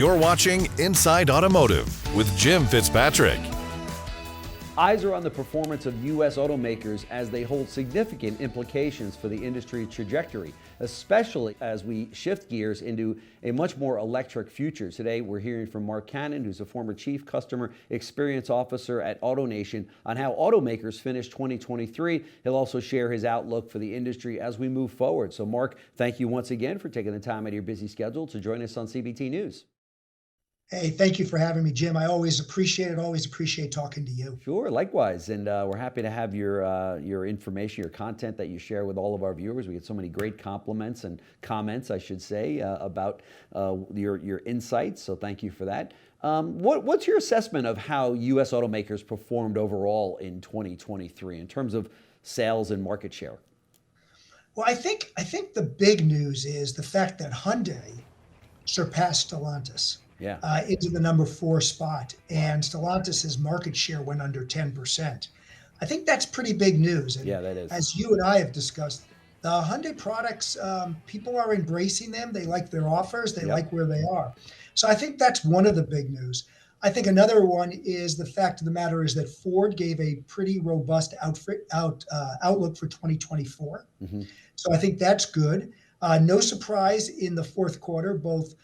You're watching Inside Automotive with Jim Fitzpatrick. Eyes are on the performance of U.S. automakers as they hold significant implications for the industry trajectory, especially as we shift gears into a much more electric future. Today, we're hearing from Marc Cannon, who's a former Chief Customer Experience Officer at AutoNation, on how automakers finished 2023. He'll also share his outlook for the industry as we move forward. So, Marc, thank you once again for taking the time out of your busy schedule to join us on CBT News. Hey, thank you for having me, Jim. I always appreciate it. Always appreciate talking to you. Sure, likewise. And we're happy to have your information, your content that you share with all of our viewers. We get so many great compliments and comments, I should say, about your insights. So thank you for that. What's your assessment of how U.S. automakers performed overall in 2023 in terms of sales and market share? Well, I think the big news is the fact that Hyundai surpassed Stellantis. Yeah. Into the number 4 spot, and Stellantis' market share went under 10%. I think that's pretty big news. And yeah, that is. As you and I have discussed, the Hyundai products, people are embracing them. They like their offers. They like where they are. So I think that's one of the big news. I think another one is the fact of the matter is that Ford gave a pretty robust outlook for 2024. Mm-hmm. So I think that's good. No surprise in the fourth quarter, both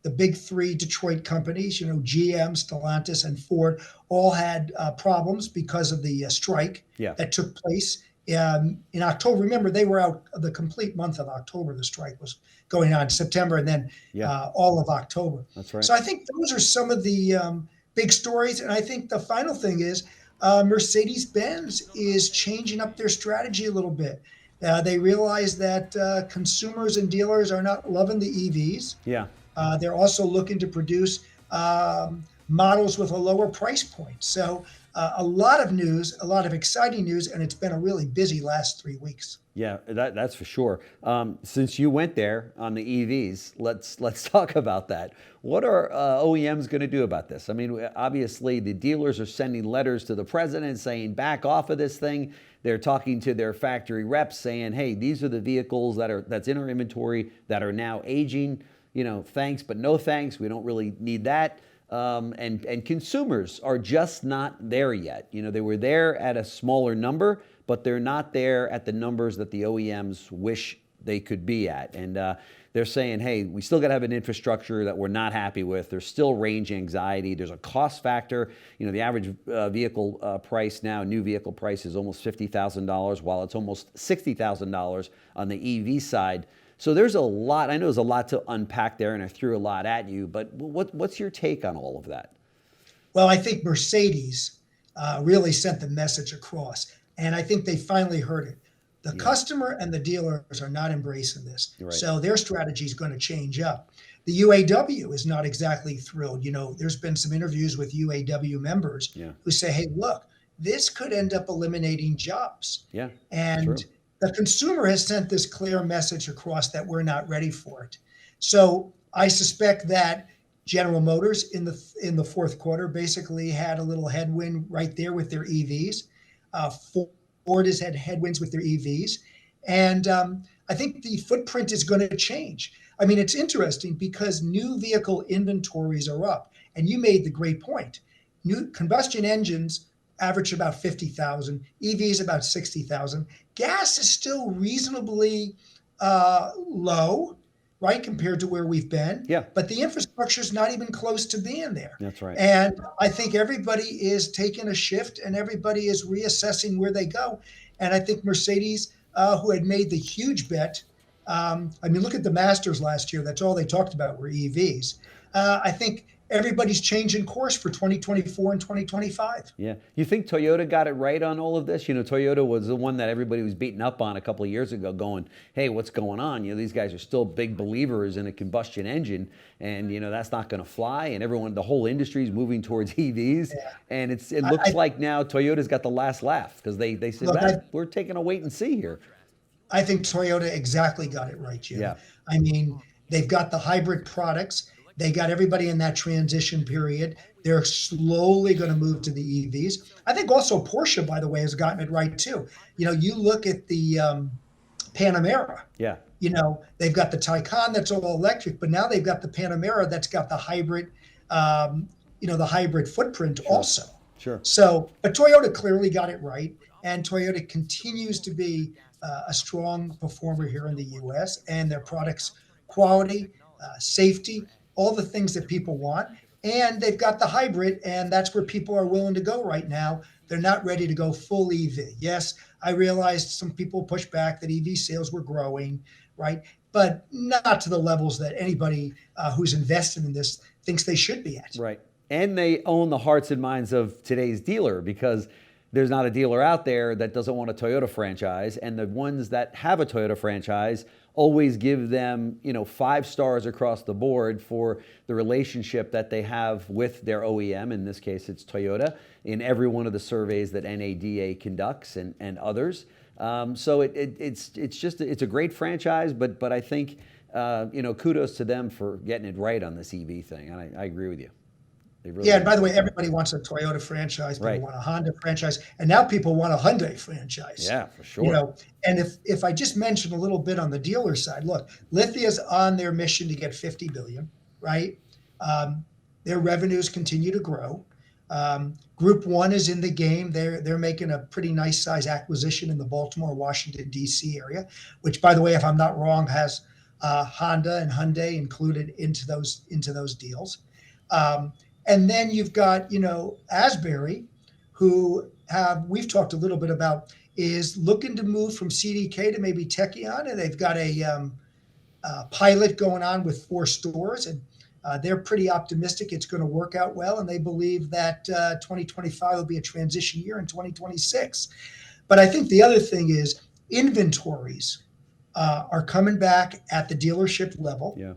the big 3 Detroit companies, GM, Stellantis, and Ford, all had problems because of the strike that took place in October. Remember, they were out the complete month of October. The strike was going on September and then all of October. That's right. So I think those are some of the big stories. And I think the final thing is Mercedes-Benz is changing up their strategy a little bit. They realize that consumers and dealers are not loving the EVs. Yeah. They're also looking to produce models with a lower price point. So a lot of news, a lot of exciting news, and it's been a really busy last 3 weeks. Yeah, that's for sure. Since you went there on the EVs, let's talk about that. What are OEMs going to do about this? I mean, obviously the dealers are sending letters to the president saying back off of this thing. They're talking to their factory reps saying, hey, these are the vehicles that's in our inventory that are now aging. Thanks, but no thanks. We don't really need that. And consumers are just not there yet. They were there at a smaller number, but they're not there at the numbers that the OEMs wish they could be at. And they're saying, hey, we still got to have an infrastructure that we're not happy with. There's still range anxiety. There's a cost factor. The average vehicle price now, new vehicle price, is almost $50,000, while it's almost $60,000 on the EV side. So there's a lot. I know there's a lot to unpack there, and I threw a lot at you. But what's your take on all of that? Well, I think Mercedes really sent the message across, and I think they finally heard it. The customer and the dealers are not embracing this. Right. So their strategy is going to change up. The UAW is not exactly thrilled. There's been some interviews with UAW members who say, hey, look, this could end up eliminating jobs. Yeah. And the consumer has sent this clear message across that we're not ready for it. So I suspect that General Motors in the fourth quarter basically had a little headwind right there with their EVs. Ford has had headwinds with their EVs. And I think the footprint is going to change. I mean, it's interesting because new vehicle inventories are up. And you made the great point. New combustion engines average about 50,000, EVs about 60,000. Gas is still reasonably low, right, compared to where we've been. Yeah. But the infrastructure is not even close to being there. That's right. And I think everybody is taking a shift and everybody is reassessing where they go. And I think Mercedes, who had made the huge bet, look at the Masters last year. That's all they talked about were EVs. I think everybody's changing course for 2024 and 2025. Yeah. You think Toyota got it right on all of this? Toyota was the one that everybody was beating up on a couple of years ago going, hey, what's going on? These guys are still big believers in a combustion engine and, that's not going to fly. And the whole industry is moving towards EVs. Yeah. And it looks like now Toyota's got the last laugh because they said, we're taking a wait and see here. I think Toyota exactly got it right, Jim. Yeah. They've got the hybrid products. They got everybody in that transition period. They're slowly going to move to the EVs. I think also Porsche, by the way, has gotten it right too. You look at the Panamera. Yeah. They've got the Taycan that's all electric, but now they've got the Panamera that's got the hybrid, the hybrid footprint Sure. also. Sure. So, but Toyota clearly got it right, and Toyota continues to be a strong performer here in the U.S. and their products quality, safety, all the things that people want. And they've got the hybrid, and that's where people are willing to go right now. They're not ready to go full EV. Yes, I realized some people pushed back that EV sales were growing, right? But not to the levels that anybody who's invested in this thinks they should be at. Right. And they own the hearts and minds of today's dealer, because there's not a dealer out there that doesn't want a Toyota franchise. And the ones that have a Toyota franchise always give them, 5 stars across the board for the relationship that they have with their OEM. In this case, it's Toyota, in every one of the surveys that NADA conducts and others. So it's a great franchise, but I think, kudos to them for getting it right on this EV thing. And I agree with you. Really and by the way, everybody wants a Toyota franchise, people want a Honda franchise, and now people want a Hyundai franchise. Yeah, for sure. And if I just mention a little bit on the dealer side, look, Lithia's on their mission to get 50 billion, right? Their revenues continue to grow. Group One is in the game. They're making a pretty nice size acquisition in the Baltimore, Washington, D.C. area, which, by the way, if I'm not wrong, has Honda and Hyundai included into those deals. And then you've got, Asbury, who we've talked a little bit about, is looking to move from CDK to maybe Tekion, and they've got a pilot going on with 4 stores, and they're pretty optimistic it's going to work out well, and they believe that 2025 will be a transition year in 2026. But I think the other thing is inventories are coming back at the dealership level. Yeah.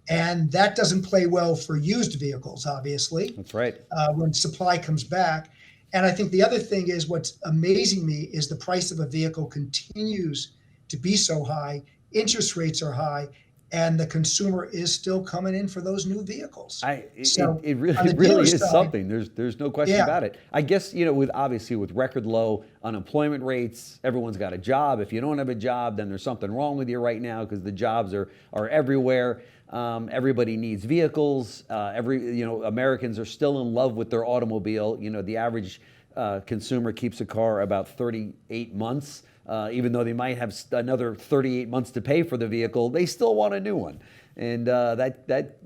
And that doesn't play well for used vehicles, obviously. That's right. When supply comes back. And I think the other thing is, what's amazing me is the price of a vehicle continues to be so high. Interest rates are high, and the consumer is still coming in for those new vehicles. It really is something. There's no question about it. I guess, with record low unemployment rates, everyone's got a job. If you don't have a job, then there's something wrong with you right now, because the jobs are everywhere. Everybody needs vehicles. Americans are still in love with their automobile. The average consumer keeps a car about 38 months. Even though they might have another 38 months to pay for the vehicle, they still want a new one. And that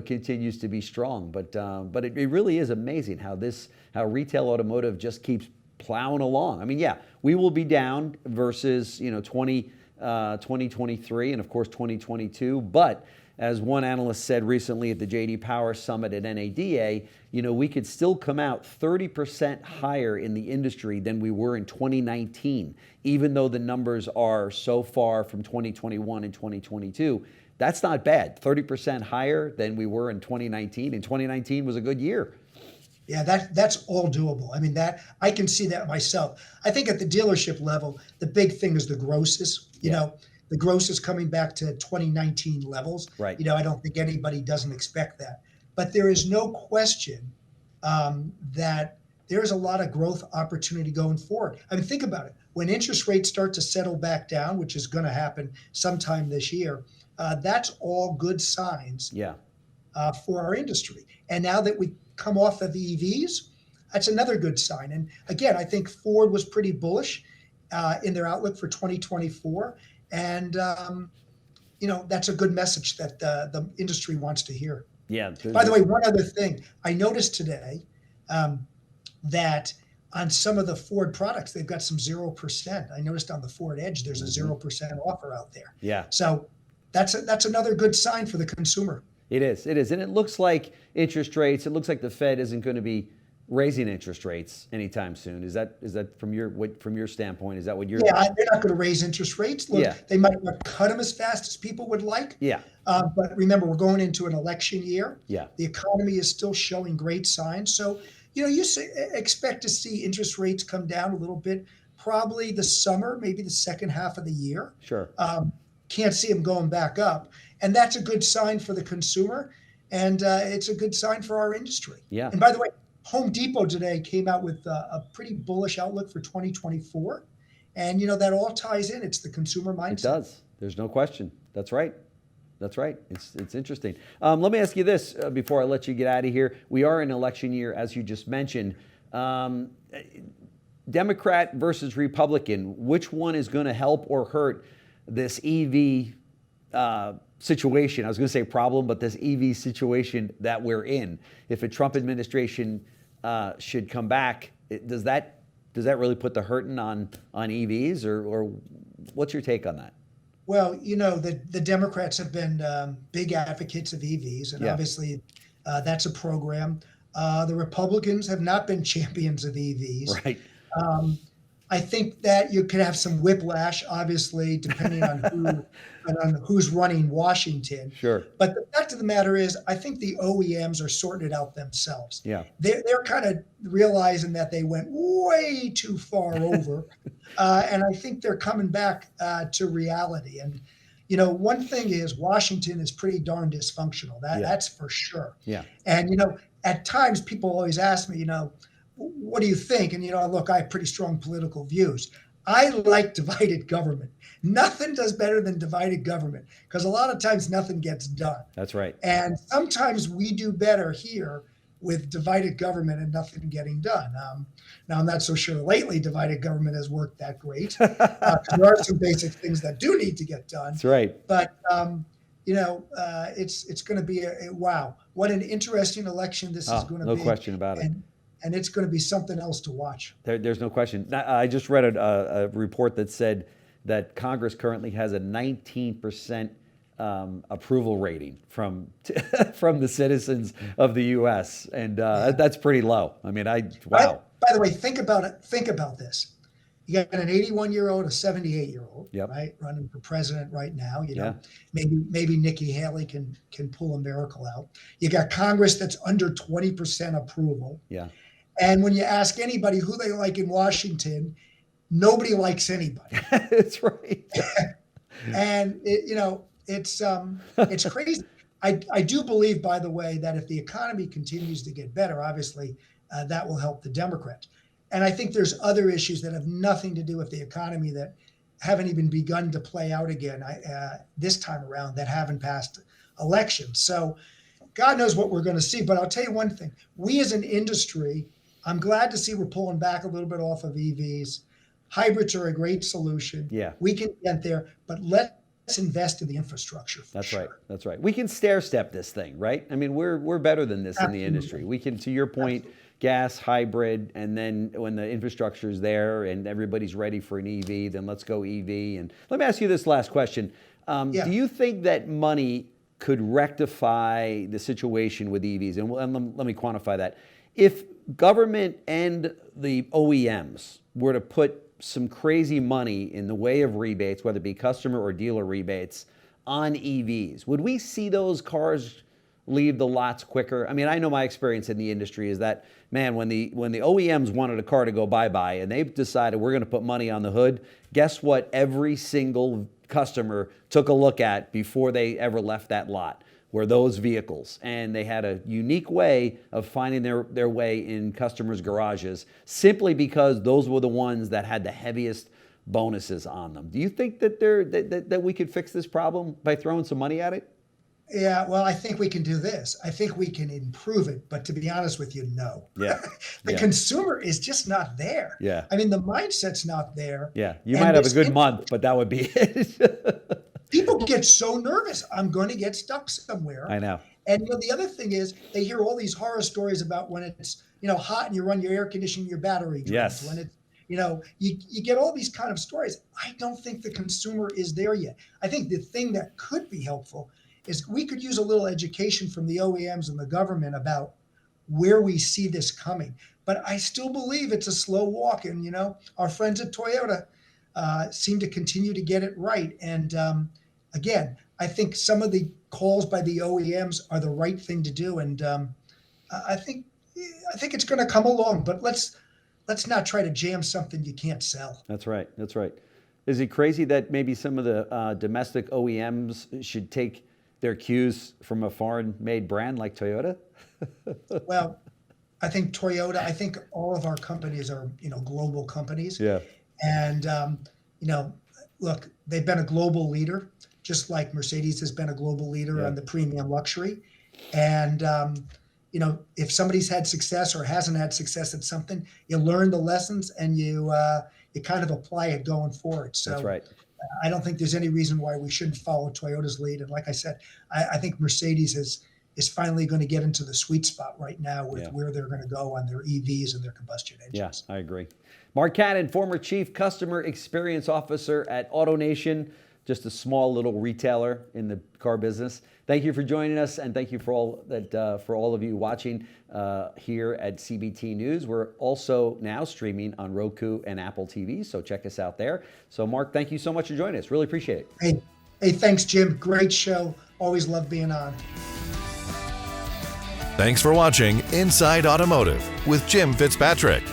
continues to be strong. But it really is amazing how retail automotive just keeps plowing along. I mean, we will be down versus 2023 and of course 2022, but as one analyst said recently at the J.D. Power Summit at NADA, we could still come out 30% higher in the industry than we were in 2019, even though the numbers are so far from 2021 and 2022. That's not bad. 30% higher than we were in 2019, and 2019 was a good year. Yeah, that's all doable. I mean, that I can see that myself. I think at the dealership level, the big thing is the grosses. The gross is coming back to 2019 levels. Right. I don't think anybody doesn't expect that. But there is no question that there's a lot of growth opportunity going forward. I mean, think about it. When interest rates start to settle back down, which is going to happen sometime this year, that's all good signs for our industry. And now that we come off of the EVs, that's another good sign. And again, I think Ford was pretty bullish in their outlook for 2024. And, that's a good message that the industry wants to hear. Yeah. By the way, one other thing, I noticed today that on some of the Ford products, they've got some 0%. I noticed on the Ford Edge, there's a 0% offer out there. Yeah. So that's another good sign for the consumer. It is. And it looks like it looks like the Fed isn't going to be raising interest rates anytime soon. Is that from your standpoint? Is that what you're? Yeah, they're not going to raise interest rates. Look, they might not cut them as fast as people would like. Yeah. But remember, we're going into an election year. Yeah. The economy is still showing great signs. So, you expect to see interest rates come down a little bit, probably the summer, maybe the second half of the year. Sure. Can't see them going back up. And that's a good sign for the consumer. And it's a good sign for our industry. Yeah. And by the way, Home Depot today came out with a pretty bullish outlook for 2024. And, that all ties in. It's the consumer mindset. There's no question. That's right. That's right. It's interesting. Let me ask you this before I let you get out of here. We are in election year, as you just mentioned. Democrat versus Republican, which one is going to help or hurt this EV situation? I was going to say problem, but this EV situation that we're in. If a Trump administration should come back, does that really put the hurting on EVs, or what's your take on that? Well, the Democrats have been big advocates of EVs, and obviously that's a program. The Republicans have not been champions of EVs. Right. I think that you could have some whiplash, obviously, depending on who's running Washington. Sure. But the fact of the matter is, I think the OEMs are sorting it out themselves. Yeah. They're kind of realizing that they went way too far over, and I think they're coming back to reality. And one thing is, Washington is pretty darn dysfunctional. That's for sure. Yeah. And at times people always ask me, what do you think? And look, I have pretty strong political views. I like divided government. Nothing does better than divided government, because a lot of times nothing gets done. That's right. And sometimes we do better here with divided government and nothing getting done. Now, I'm not so sure lately divided government has worked that great. There are some basic things that do need to get done. That's right. But it's going to be wow, what an interesting election this is going to be. No question about it. And it's going to be something else to watch. There's no question. I just read a report that said that Congress currently has a 19% approval rating from the citizens of the U.S. And that's pretty low. I mean, wow. By the way, think about it. Think about this. You got an 81-year-old, a 78-year-old, yep. right, running for president right now. Maybe Nikki Haley can pull a miracle out. You got Congress that's under 20% approval. Yeah. And when you ask anybody who they like in Washington, nobody likes anybody. That's right. And it's crazy. I do believe, by the way, that if the economy continues to get better, obviously that will help the Democrats. And I think there's other issues that have nothing to do with the economy that haven't even begun to play out again this time around, that haven't passed elections. So God knows what we're going to see. But I'll tell you one thing. We as an industry, I'm glad to see we're pulling back a little bit off of EVs. Hybrids are a great solution. Yeah. We can get there, but let's invest in the infrastructure. That's right. That's right. We can stair step this thing, right? I mean, we're better than this in the industry. We can, to your point, gas, hybrid, and then when the infrastructure is there and everybody's ready for an EV, then let's go EV. And let me ask you this last question. Do you think that money could rectify the situation with EVs? And let me quantify that. If government and the OEMs were to put some crazy money in the way of rebates, whether it be customer or dealer rebates, on EVs, would we see those cars leave the lots quicker? I mean, I know my experience in the industry is that, man, when the OEMs wanted a car to go bye-bye and they've decided we're going to put money on the hood, guess what every single customer took a look at before they ever left that lot? Were those vehicles. And they had a unique way of finding their way in customers' garages, simply because those were the ones that had the heaviest bonuses on them. Do you think that that we could fix this problem by throwing some money at it? Yeah, well, I think we can do this. I think we can improve it, but to be honest with you, no. Yeah. The consumer is just not there. Yeah. I mean, the mindset's not there. Yeah, you might have a good month, but that would be it. People get so nervous. I'm going to get stuck somewhere. I know. And the other thing is, they hear all these horror stories about when it's hot and you run your air conditioning, your battery drains. Yes. When it's you get all these kind of stories. I don't think the consumer is there yet. I think the thing that could be helpful is we could use a little education from the OEMs and the government about where we see this coming. But I still believe it's a slow walk. And, our friends at Toyota seem to continue to get it right. And again, I think some of the calls by the OEMs are the right thing to do. And I think it's going to come along, but let's not try to jam something you can't sell. That's right. That's right. Is it crazy that maybe some of the domestic OEMs should take their cues from a foreign-made brand like Toyota? Well, I think all of our companies are, global companies. Yeah. And, look, they've been a global leader, just like Mercedes has been a global leader on the premium luxury. And, if somebody's had success or hasn't had success at something, you learn the lessons and you kind of apply it going forward. So That's right. I don't think there's any reason why we shouldn't follow Toyota's lead. And like I said, I think Mercedes is finally going to get into the sweet spot right now with where they're going to go on their EVs and their combustion engines. Yeah, I agree. Marc Cannon, former Chief Customer Experience Officer at AutoNation, just a small little retailer in the car business. Thank you for joining us, and thank you for all of you watching here at CBT News. We're also now streaming on Roku and Apple TV, so check us out there. So, Marc, thank you so much for joining us. Really appreciate it. Hey, thanks, Jim. Great show. Always love being on. Thanks for watching Inside Automotive with Jim Fitzpatrick.